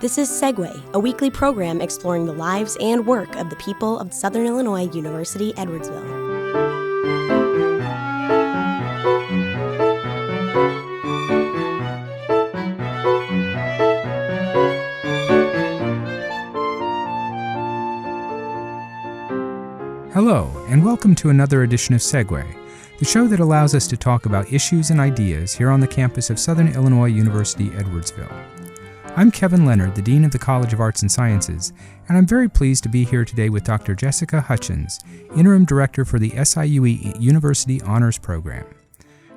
This is Segue, a weekly program exploring the lives and work of the people of Southern Illinois University Edwardsville. Hello, and welcome to another edition of Segue, the show that allows us to talk about issues and ideas here on the campus of Southern Illinois University Edwardsville. I'm Kevin Leonard, the Dean of the College of Arts and Sciences, and I'm very pleased to be here today with Dr. Jessica Hutchins, Interim Director for the SIUE University Honors Program.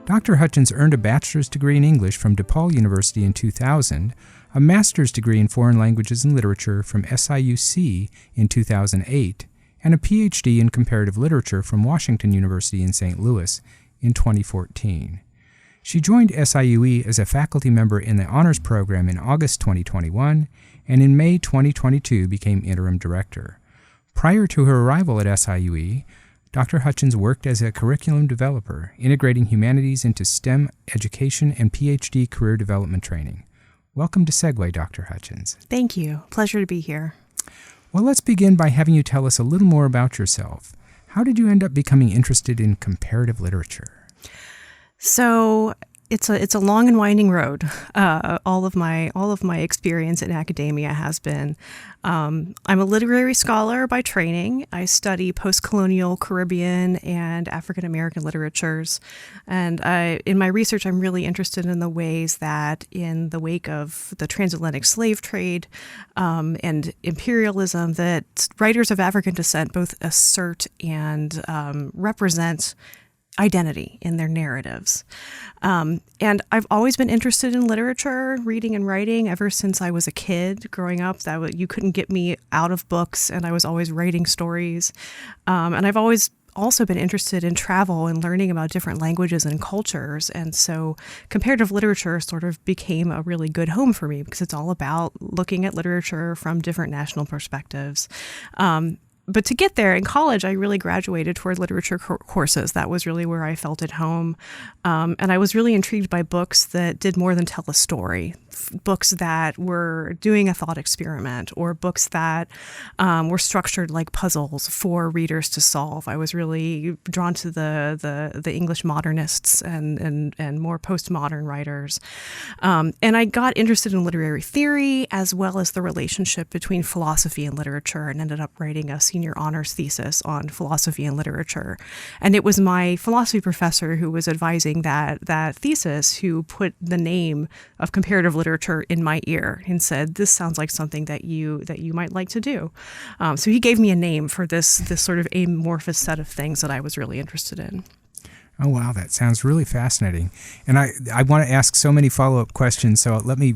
Dr. Hutchins earned a bachelor's degree in English from DePaul University in 2000, a master's degree in foreign languages and literature from SIUC in 2008, and a PhD in comparative literature from Washington University in St. Louis in 2014. She joined SIUE as a faculty member in the honors program in August 2021, and in May 2022 became interim director. Prior to her arrival at SIUE, Dr. Hutchins worked as a curriculum developer, integrating humanities into STEM education and PhD career development training. Welcome to Segue, Dr. Hutchins. Thank you. Pleasure to be here. Well, let's begin by having you tell us a little more about yourself. How did you end up becoming interested in comparative literature? So it's a long and winding road. All of my experience in academia has been. I'm a literary scholar by training. I study post-colonial Caribbean and African American literatures, and in my research, I'm really interested in the ways that, in the wake of the transatlantic slave trade and imperialism, that writers of African descent both assert and represent identity in their narratives. And I've always been interested in literature, reading and writing ever since I was a kid. Growing up, you couldn't get me out of books, and I was always writing stories. And I've always also been interested in travel and learning about different languages and cultures. And so comparative literature sort of became a really good home for me because it's all about looking at literature from different national perspectives. But to get there in college, I really graduated toward literature courses. That was really where I felt at home. And I was really intrigued by books that did more than tell a story, books that were doing a thought experiment, or books that were structured like puzzles for readers to solve. I was really drawn to the English modernists and more postmodern writers. And I got interested in literary theory as well as the relationship between philosophy and literature, and ended up writing a senior honors thesis on philosophy and literature. And it was my philosophy professor who was advising that thesis who put the name of comparative literature in my ear and said, "This sounds like something that you might like to do." So he gave me a name for this sort of amorphous set of things that I was really interested in. Oh, wow, that sounds really fascinating. And I want to ask so many follow-up questions, so let me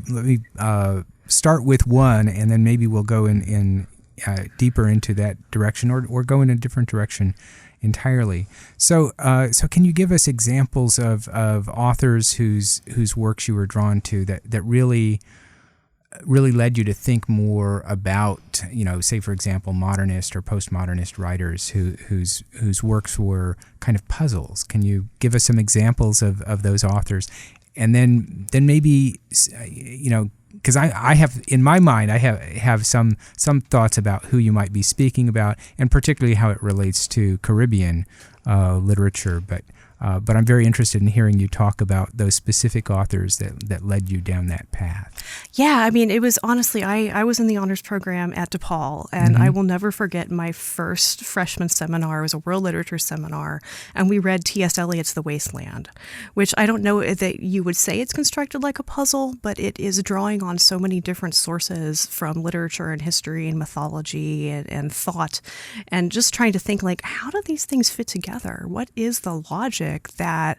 start with one, and then maybe we'll go in deeper into that direction, or go in a different direction entirely. So can you give us examples of authors whose works you were drawn to that really led you to think more about, say for example, modernist or postmodernist writers whose works were kind of puzzles? Can you give us some examples of those authors? And then maybe, because I have, in my mind, I have some thoughts about who you might be speaking about, and particularly how it relates to Caribbean literature. But I'm very interested in hearing you talk about those specific authors that led you down that path. Yeah, I mean, it was honestly, I was in the honors program at DePaul, and I will never forget my first freshman seminar. It was a world literature seminar, and we read T.S. Eliot's The Wasteland, which I don't know that you would say it's constructed like a puzzle, but it is drawing on so many different sources from literature and history and mythology and thought, and just trying to think, like, how do these things fit together? What is the logic that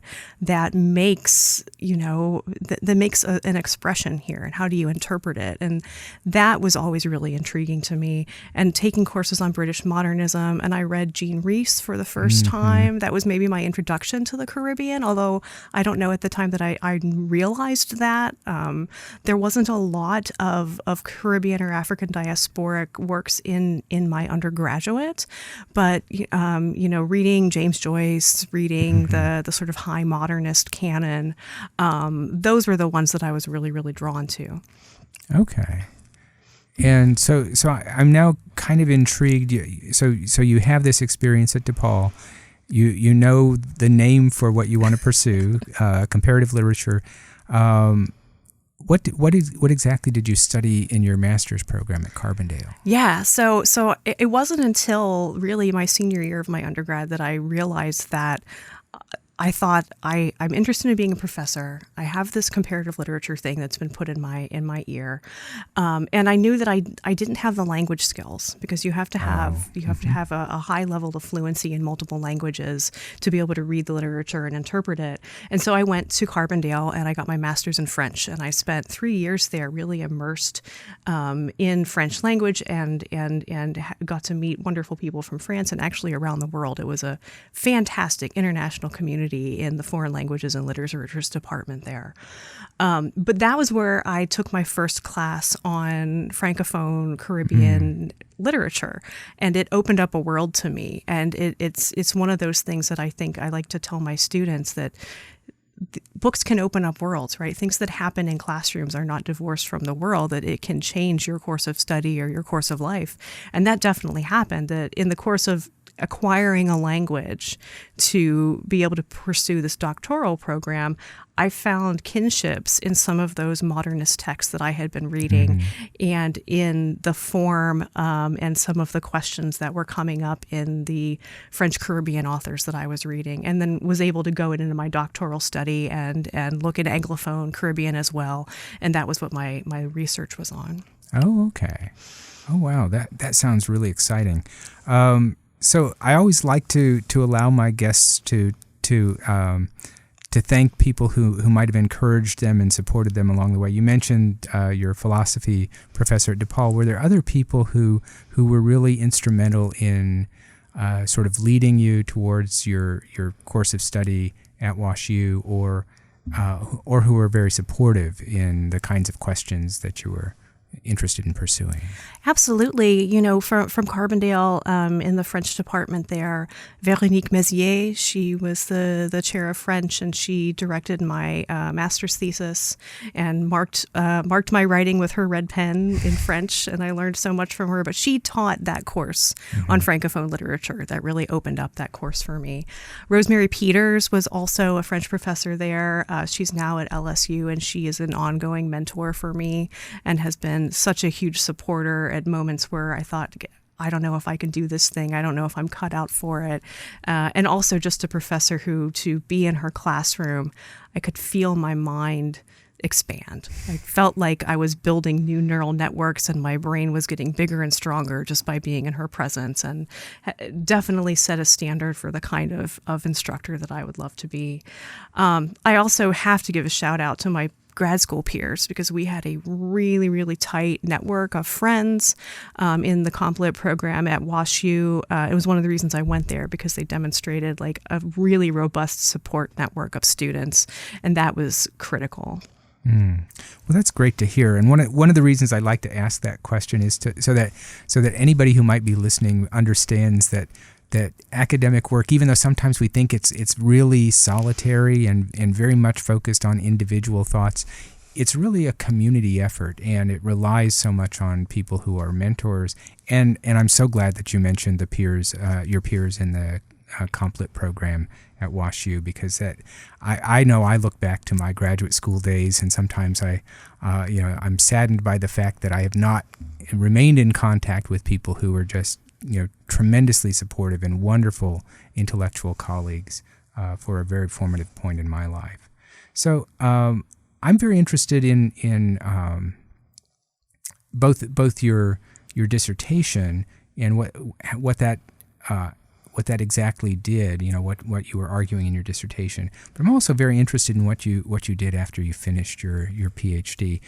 makes that makes an expression here, and how do you interpret it? And that was always really intriguing to me. And taking courses on British modernism, and I read Jean Rhys for the first time. That was maybe my introduction to the Caribbean, although I don't know at the time that I realized that there wasn't a lot of Caribbean or African diasporic works in my undergraduate, but reading James Joyce, reading the sort of high modernist canon, those were the ones that I was really, really drawn to. Okay. And so I'm now kind of intrigued. So you have this experience at DePaul. You know the name for what you want to pursue, comparative literature. What exactly did you study in your master's program at Carbondale? Yeah, so it wasn't until really my senior year of my undergrad that I realized that I thought I'm interested in being a professor. I have this comparative literature thing that's been put in my ear, and I knew that I didn't have the language skills, because you have to have a high level of fluency in multiple languages to be able to read the literature and interpret it. And so I went to Carbondale and I got my master's in French, and I spent 3 years there really immersed in French language and got to meet wonderful people from France and actually around the world. It was a fantastic international community in the foreign languages and literatures department there. But that was where I took my first class on Francophone Caribbean literature, and it opened up a world to me. And it's one of those things that I think I like to tell my students, that books can open up worlds, right? Things that happen in classrooms are not divorced from the world, that it can change your course of study or your course of life. And that definitely happened, that in the course of acquiring a language to be able to pursue this doctoral program, I found kinships in some of those modernist texts that I had been reading, and in the form and some of the questions that were coming up in the French Caribbean authors that I was reading, and then was able to go into my doctoral study and look at Anglophone Caribbean as well. And that was what my research was on. Oh, okay. Oh, wow. That sounds really exciting. So I always like to allow my guests to thank people who might have encouraged them and supported them along the way. You mentioned your philosophy professor at DePaul. Were there other people who were really instrumental in sort of leading you towards your course of study at WashU, or who were very supportive in the kinds of questions that you were interested in pursuing? Absolutely. You know, from Carbondale, in the French department there, Véronique Mézières, she was the chair of French, and she directed my master's thesis and marked my writing with her red pen in French, and I learned so much from her. But she taught that course on Francophone literature that really opened up that course for me. Rosemary Peters was also a French professor there. She's now at LSU, and she is an ongoing mentor for me and has been such a huge supporter at moments where I thought, I don't know if I can do this thing. I don't know if I'm cut out for it. And also just a professor who, to be in her classroom, I could feel my mind expand. I felt like I was building new neural networks, and my brain was getting bigger and stronger just by being in her presence, and definitely set a standard for the kind of instructor that I would love to be. I also have to give a shout out to my grad school peers, because we had a really, really tight network of friends in the Comp Lit program at WashU. It was one of the reasons I went there, because they demonstrated like a really robust support network of students, and that was critical. Well, that's great to hear. And one of the reasons I like to ask that question is so that anybody who might be listening understands that academic work, even though sometimes we think it's really solitary and very much focused on individual thoughts, it's really a community effort, and it relies so much on people who are mentors. And I'm so glad that you mentioned the peers, your peers in the Comp Lit program at WashU, because that I know I look back to my graduate school days, and sometimes I'm saddened by the fact that I have not remained in contact with people who are just tremendously supportive and wonderful intellectual colleagues for a very formative point in my life. So I'm very interested in both your dissertation and what that exactly did, what you were arguing in your dissertation. But I'm also very interested in what you did after you finished your PhD.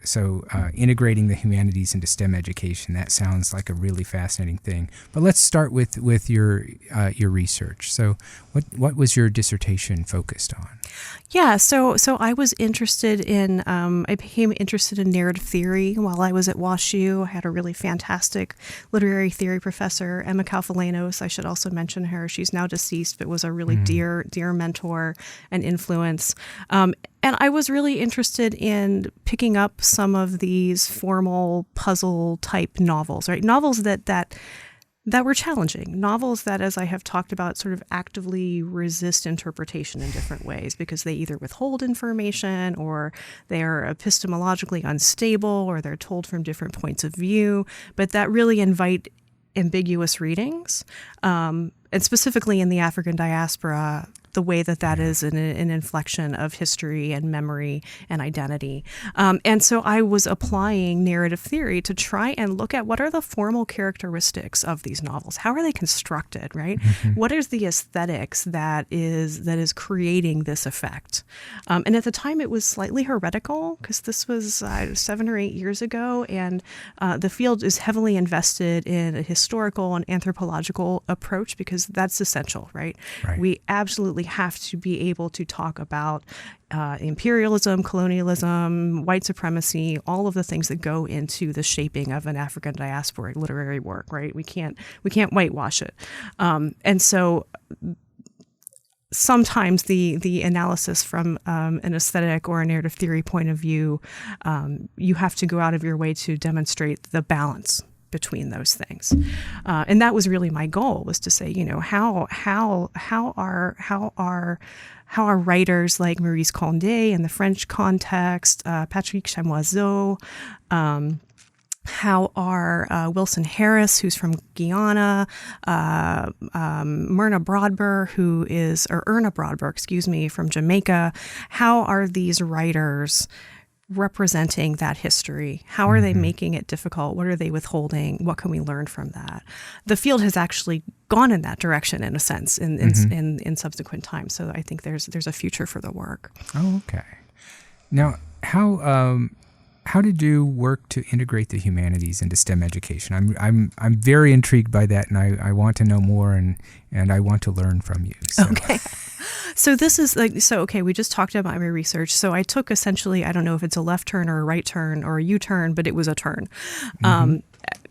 So integrating the humanities into STEM education, that sounds like a really fascinating thing. But let's start with your research. So what was your dissertation focused on? Yeah, so I was interested in, I became interested in narrative theory while I was at WashU. I had a really fantastic literary theory professor, Emma Kalfalanos. I should also mention her. She's now deceased, but was a really dear mentor and influence. And I was really interested in picking up some of these formal puzzle type novels, right? Novels that were challenging. Novels that, as I have talked about, sort of actively resist interpretation in different ways because they either withhold information or they are epistemologically unstable or they're told from different points of view, but that really invite ambiguous readings. And specifically in the African diaspora, the way that is an inflection of history and memory and identity. And so I was applying narrative theory to try and look at what are the formal characteristics of these novels? How are they constructed, right? What is the aesthetics that is creating this effect? And at the time it was slightly heretical because this was 7 or 8 years ago, and the field is heavily invested in a historical and anthropological approach because that's essential, right? We absolutely have to be able to talk about imperialism, colonialism, white supremacy, all of the things that go into the shaping of an African diaspora literary work, right? We can't whitewash it. And so sometimes the analysis from an aesthetic or a narrative theory point of view, you have to go out of your way to demonstrate the balance between those things, and that was really my goal, was to say, how are writers like Maurice Condé in the French context, Patrick Chamoiseau, how are Wilson Harris, who's from Guyana, Erna Brodber, from Jamaica, how are these writers representing that history? How are they making it difficult? What are they withholding? What can we learn from that? The field has actually gone in that direction, in a sense, in subsequent times. So I think there's a future for the work. Oh, okay. Now, how did you work to integrate the humanities into STEM education? I'm very intrigued by that, and I want to know more, and I want to learn from you. So. Okay. So this is we just talked about my research. So I took essentially, I don't know if it's a left turn or a right turn or a U-turn, but it was a turn.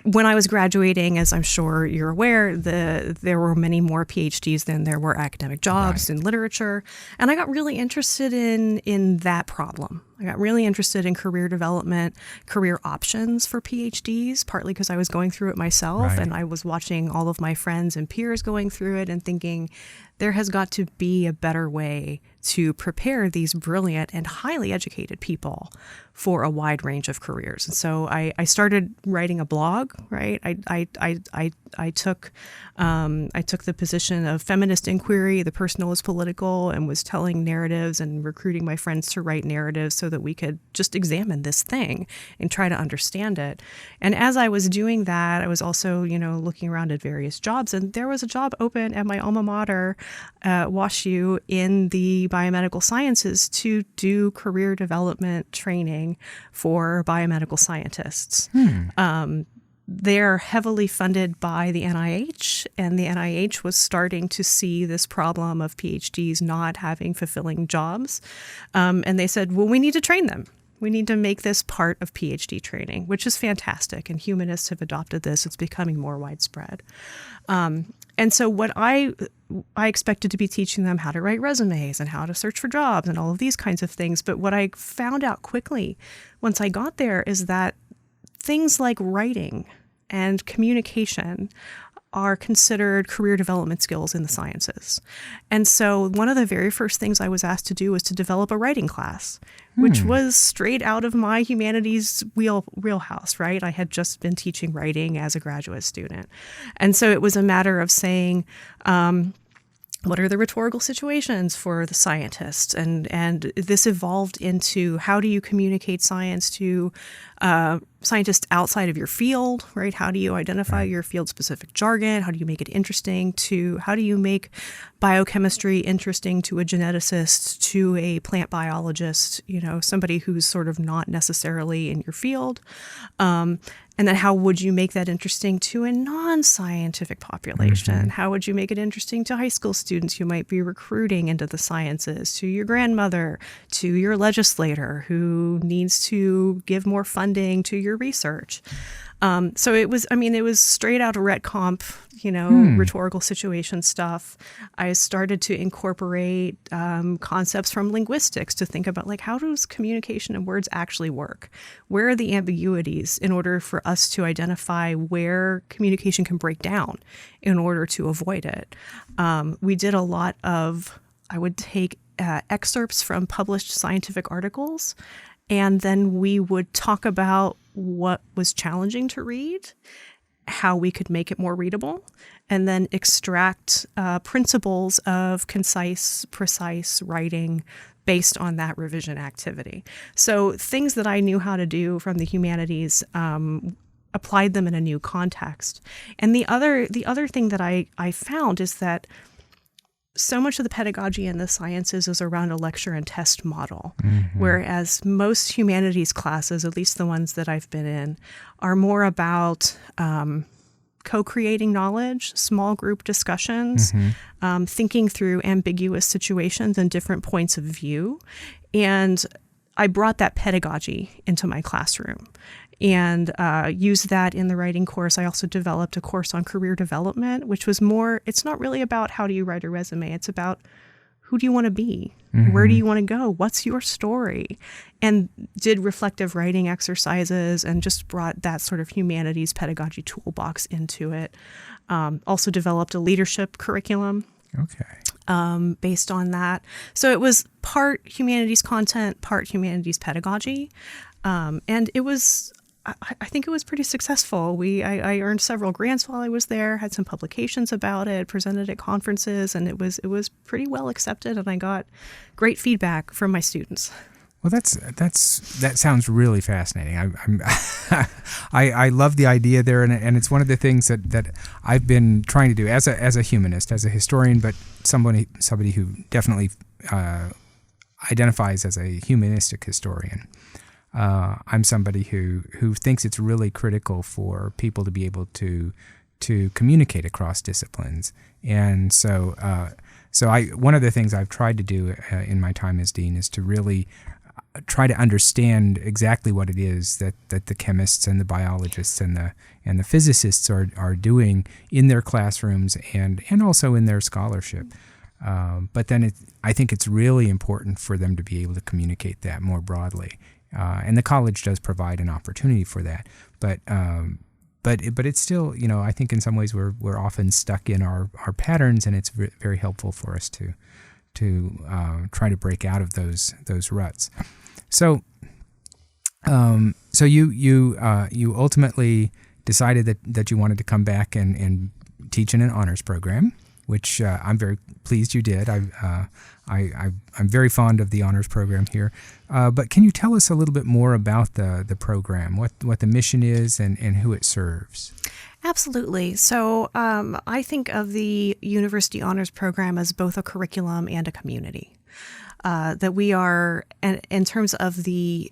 When I was graduating, as I'm sure you're aware, there were many more PhDs than there were academic jobs in literature. And I got really interested in that problem. I got really interested in career development, career options for PhDs, partly because I was going through it myself and I was watching all of my friends and peers going through it and thinking, there has got to be a better way to prepare these brilliant and highly educated people for a wide range of careers. And so I started writing a blog, right? I took the position of feminist inquiry, the personal is political, and was telling narratives and recruiting my friends to write narratives so that we could just examine this thing and try to understand it. And as I was doing that, I was also, looking around at various jobs, and there was a job open at my alma mater, WashU, in the biomedical sciences to do career development training for biomedical scientists. They're heavily funded by the NIH, and the NIH was starting to see this problem of PhDs not having fulfilling jobs. And they said, well, we need to train them. We need to make this part of PhD training, which is fantastic. And humanists have adopted this. It's becoming more widespread. And so what I expected to be teaching them how to write resumes and how to search for jobs and all of these kinds of things. But what I found out quickly once I got there is that things like writing and communication are considered career development skills in the sciences. And so one of the very first things I was asked to do was to develop a writing class, which was straight out of my humanities wheelhouse, right? I had just been teaching writing as a graduate student. And so it was a matter of saying, what are the rhetorical situations for the scientists? And this evolved into, how do you communicate science to scientists outside of your field, right? How do you identify your field-specific jargon? How do you make it interesting how do you make biochemistry interesting to a geneticist, to a plant biologist, somebody who's sort of not necessarily in your field? And then how would you make that interesting to a non-scientific population? Mm-hmm. How would you make it interesting to high school students who might be recruiting into the sciences, to your grandmother, to your legislator who needs to give more funding to your research? So it was straight out of Ret Comp, rhetorical situation stuff. I started to incorporate concepts from linguistics to think about, like, how does communication and words actually work? Where are the ambiguities in order for us to identify where communication can break down in order to avoid it? We did a lot of, I would take excerpts from published scientific articles, and then we would talk about what was challenging to read, how we could make it more readable, and then extract principles of concise, precise writing based on that revision activity. So things that I knew how to do from the humanities, applied them in a new context. And the other thing that I found is that so much of the pedagogy in the sciences is around a lecture and test model, whereas most humanities classes, at least the ones that I've been in, are more about co-creating knowledge, small group discussions, thinking through ambiguous situations and different points of view. And I brought that pedagogy into my classroom and used that in the writing course. I also developed a course on career development, which was more, it's not really about how do you write a resume. It's about who do you want to be? Where do you want to go? What's your story? And did reflective writing exercises and just brought that sort of humanities pedagogy toolbox into it. Also developed a leadership curriculum. Okay. Based on that. So it was part humanities content, part humanities pedagogy. And it was, I think it was pretty successful. I earned several grants while I was there, had some publications about it, presented at conferences, and it was pretty well accepted, and I got great feedback from my students. Well, that sounds really fascinating. I love the idea there, and it's one of the things that I've been trying to do as a humanist, as a historian, but somebody who definitely identifies as a humanistic historian. I'm somebody who thinks it's really critical for people to be able to communicate across disciplines, and so one of the things I've tried to do in my time as dean is to really try to understand exactly what it is that the chemists and the biologists and the physicists are doing in their classrooms and also in their scholarship. But then I think it's really important for them to be able to communicate that more broadly. And the college does provide an opportunity for that. But it's still, I think in some ways we're often stuck in our patterns, and it's very helpful for us to try to break out of those ruts. So you ultimately decided that you wanted to come back and teach in an honors program, which I'm very pleased you did. I'm very fond of the honors program here. But can you tell us a little bit more about the program, what the mission is and who it serves? Absolutely. So I think of the University Honors Program as both a curriculum and a community. That we are, in terms of the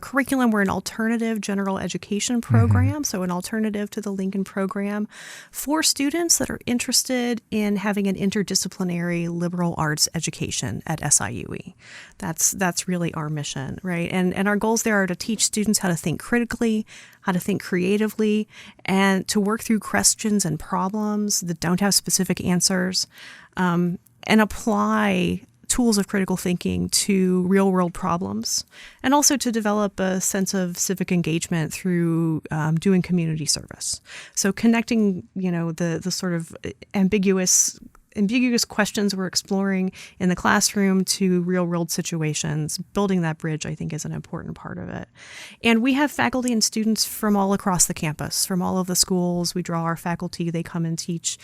curriculum, we're an alternative general education program, so an alternative to the Lincoln program for students that are interested in having an interdisciplinary liberal arts education at SIUE. That's really our mission, right? And our goals there are to teach students how to think critically, how to think creatively, and to work through questions and problems that don't have specific answers, and apply tools of critical thinking to real-world problems, and also to develop a sense of civic engagement through doing community service. So connecting, the sort of ambiguous ambiguous questions we're exploring in the classroom to real-world situations. Building that bridge, I think, is an important part of it. And we have faculty and students from all across the campus, from all of the schools. We draw our faculty. They come and teach.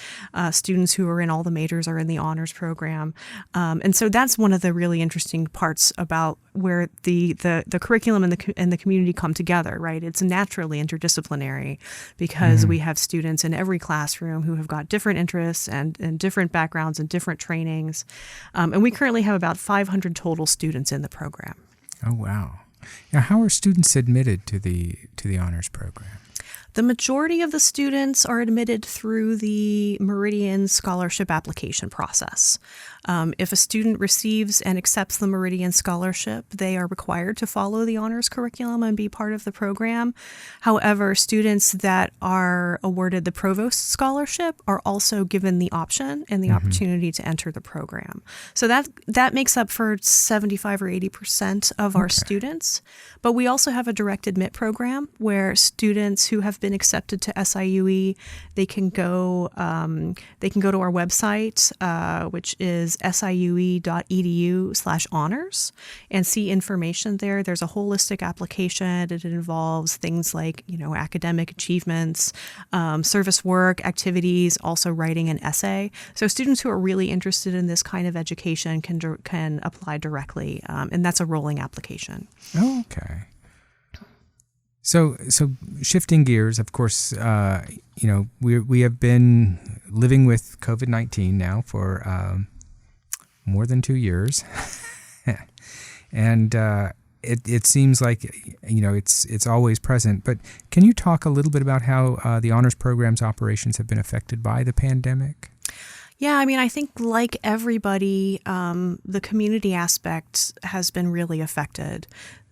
Students who are in all the majors are in the honors program. And so that's one of the really interesting parts about where the curriculum and the community come together, right? It's naturally interdisciplinary because we have students in every classroom who have got different interests and different backgrounds and different trainings. And we currently have about 500 total students in the program. Oh, wow. Now, how are students admitted to the honors program? The majority of the students are admitted through the Meridian Scholarship application process. If a student receives and accepts the Meridian Scholarship, they are required to follow the honors curriculum and be part of the program. However, students that are awarded the Provost Scholarship are also given the option and the opportunity to enter the program. So that makes up for 75 or 80% of our students. But we also have a direct admit program where students who have been accepted to SIUE, they can go to our website, which is siue.edu/honors, and see information there. There's a holistic application. It involves things like, academic achievements, service work, activities, also writing an essay. So students who are really interested in this kind of education can apply directly, and that's a rolling application. Oh, okay. So shifting gears, of course, we have been living with COVID-19 now for more than 2 years, and it seems like it's always present. But can you talk a little bit about how the honors program's operations have been affected by the pandemic? Yeah, I think like everybody, the community aspect has been really affected.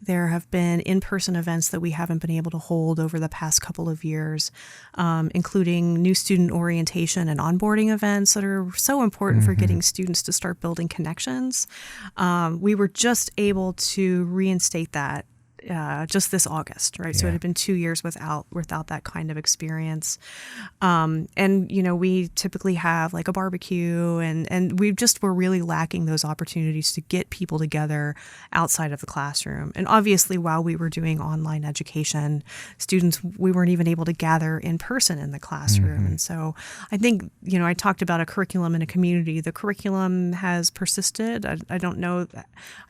There have been in-person events that we haven't been able to hold over the past couple of years, including new student orientation and onboarding events that are so important for getting students to start building connections. We were just able to reinstate that just this August, right? Yeah. So it had been 2 years without that kind of experience. And, we typically have like a barbecue and we just were really lacking those opportunities to get people together outside of the classroom. And obviously, while we were doing online education, we weren't even able to gather in person in the classroom. And so I think, I talked about a curriculum in a community. The curriculum has persisted. I don't know.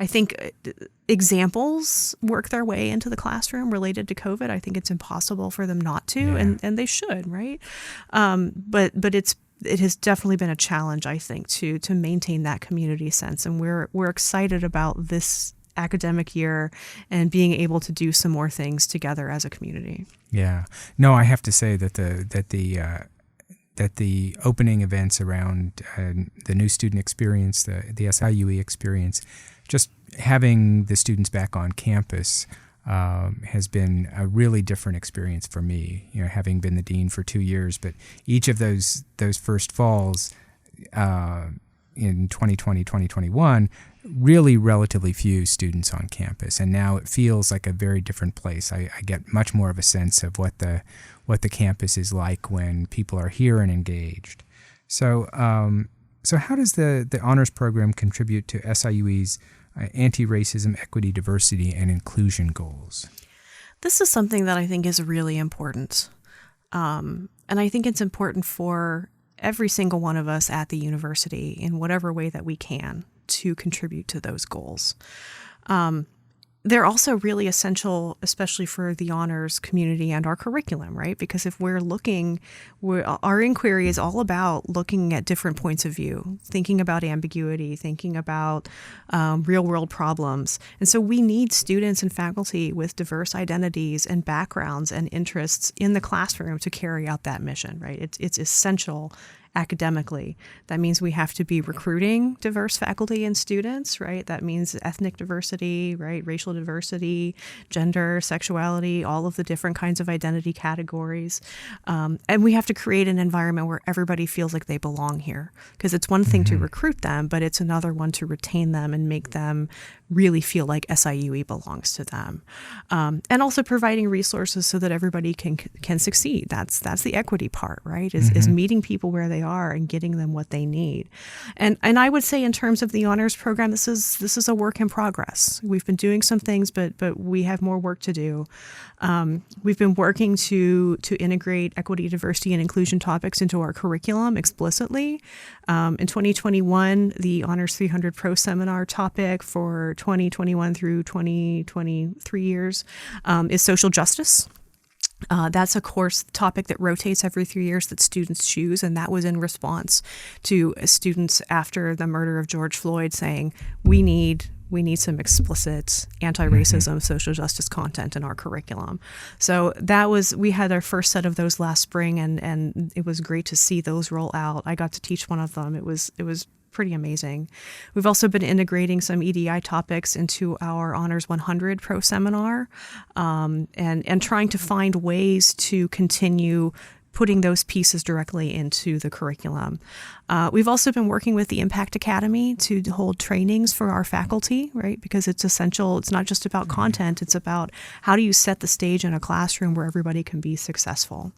I think examples work their way into the classroom related to COVID. I think it's impossible for them not to, and they should, right? But it has definitely been a challenge, I think, to maintain that community sense, and we're excited about this academic year and being able to do some more things together as a community. Yeah, no, I have to say that the opening events around the new student experience, the SIUE experience, just having the students back on campus has been a really different experience for me, having been the dean for 2 years. But each of those first falls in 2020, 2021, really relatively few students on campus. And now it feels like a very different place. I get much more of a sense of what the campus is like when people are here and engaged. So how does the honors program contribute to SIUE's anti-racism, equity, diversity, and inclusion goals? This is something that I think is really important. And I think it's important for every single one of us at the university in whatever way that we can to contribute to those goals. They're also really essential, especially for the honors community and our curriculum, right? Because if we're looking, our inquiry is all about looking at different points of view, thinking about ambiguity, thinking about real world problems. And so we need students and faculty with diverse identities and backgrounds and interests in the classroom to carry out that mission, right? It's essential academically. That means we have to be recruiting diverse faculty and students, right? That means ethnic diversity, right? Racial diversity, gender, sexuality, all of the different kinds of identity categories. And we have to create an environment where everybody feels like they belong here. Because it's one thing to recruit them, but it's another one to retain them and make them really feel like SIUE belongs to them. And also providing resources so that everybody can succeed. That's the equity part, right? Is meeting people where they they are and getting them what they need. And I would say in terms of the honors program, this is a work in progress. We've been doing some things, but we have more work to do. We've been working to integrate equity, diversity, and inclusion topics into our curriculum explicitly. In 2021, the Honors 300 Pro Seminar topic for 2021 through 2023 years is social justice. That's a course topic that rotates every 3 years that students choose, and that was in response to students after the murder of George Floyd saying, we need some explicit anti-racism, social justice content in our curriculum. So we had our first set of those last spring, and it was great to see those roll out. I got to teach one of them. It was pretty amazing. We've also been integrating some EDI topics into our Honors 100 Pro Seminar, and trying to find ways to continue putting those pieces directly into the curriculum. We've also been working with the Impact Academy to hold trainings for our faculty, right? Because it's essential. It's not just about content. It's about how do you set the stage in a classroom where everybody can be successful.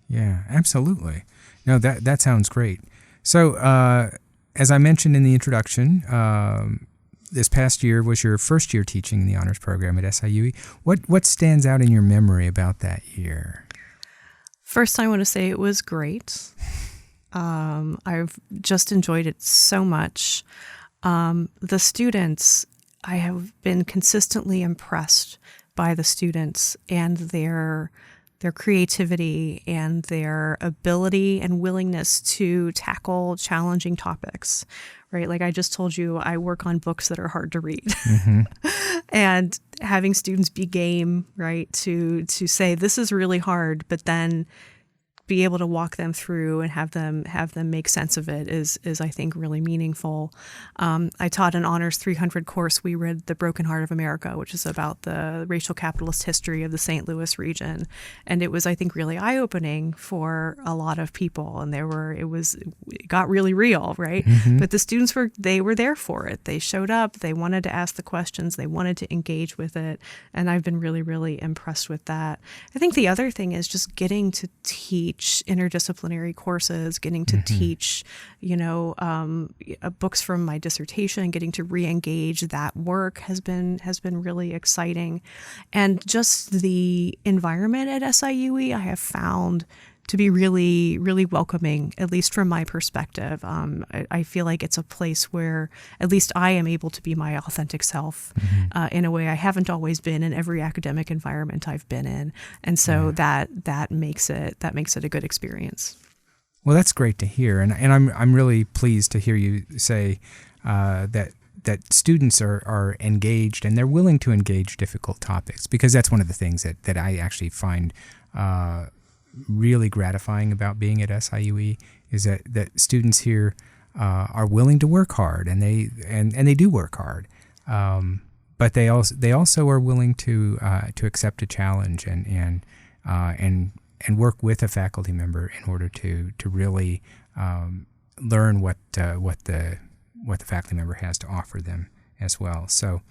Yeah, absolutely. No, that sounds great. So, as I mentioned in the introduction, this past year was your first year teaching in the honors program at SIUE. What stands out in your memory about that year? First, I want to say it was great. I've just enjoyed it so much. The students, I have been consistently impressed by the students and their creativity and their ability and willingness to tackle challenging topics, right? Like I just told you, I work on books that are hard to read. Mm-hmm. And having students be game, right, to say this is really hard, but then be able to walk them through and have them make sense of it is I think really meaningful. I taught an Honors 300 course. We read The Broken Heart of America, which is about the racial capitalist history of the St. Louis region, and it was I think really eye-opening for a lot of people. And it got really real, right? Mm-hmm. But the students were there for it. They showed up. They wanted to ask the questions. They wanted to engage with it, and I've been really, really impressed with that. I think the other thing is just getting to teach interdisciplinary courses, getting to teach, books from my dissertation, getting to re-engage that work has been really exciting. And just the environment at SIUE I have found to be really, really welcoming, at least from my perspective. I feel like it's a place where at least I am able to be my authentic self in a way I haven't always been in every academic environment I've been in. And so that makes it a good experience. Well, that's great to hear. And I'm really pleased to hear you say that students are engaged and they're willing to engage difficult topics, because that's one of the things that I actually find really gratifying about being at SIUE is that students here are willing to work hard, and they do work hard, but they also are willing to accept a challenge and work with a faculty member in order to really learn what the faculty member has to offer them as well. So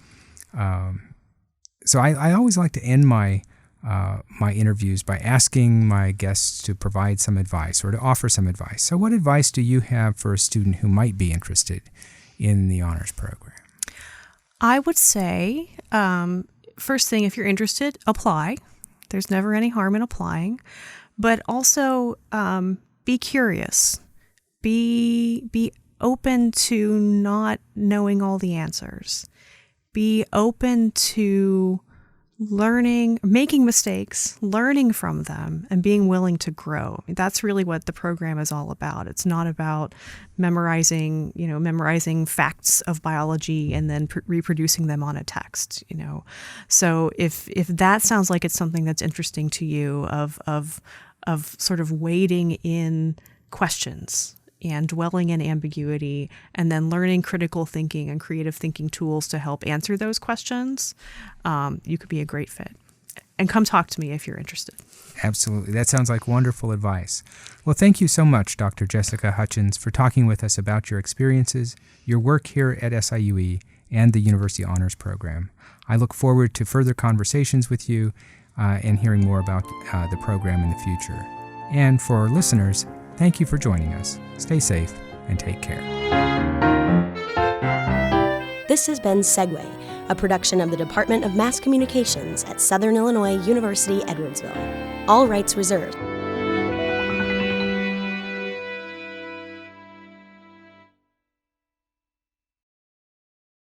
I always like to end my interviews by asking my guests to provide some advice or to offer some advice. So what advice do you have for a student who might be interested in the honors program? I would say, first thing, if you're interested, apply. There's never any harm in applying. But also be curious. Be open to not knowing all the answers. Be open to learning, making mistakes, learning from them, and being willing to grow. That's really what the program is all about. It's not about memorizing facts of biology and then reproducing them on a text, So if that sounds like it's something that's interesting to you, of sort of wading in questions and dwelling in ambiguity, and then learning critical thinking and creative thinking tools to help answer those questions, you could be a great fit. And come talk to me if you're interested. Absolutely. That sounds like wonderful advice. Well, thank you so much, Dr. Jessica Hutchins, for talking with us about your experiences, your work here at SIUE, and the University Honors Program. I look forward to further conversations with you and hearing more about the program in the future. And for our listeners, Thank you for joining us. Stay safe and take care. This has been Segue, a production of the Department of Mass Communications at Southern Illinois University Edwardsville. All rights reserved.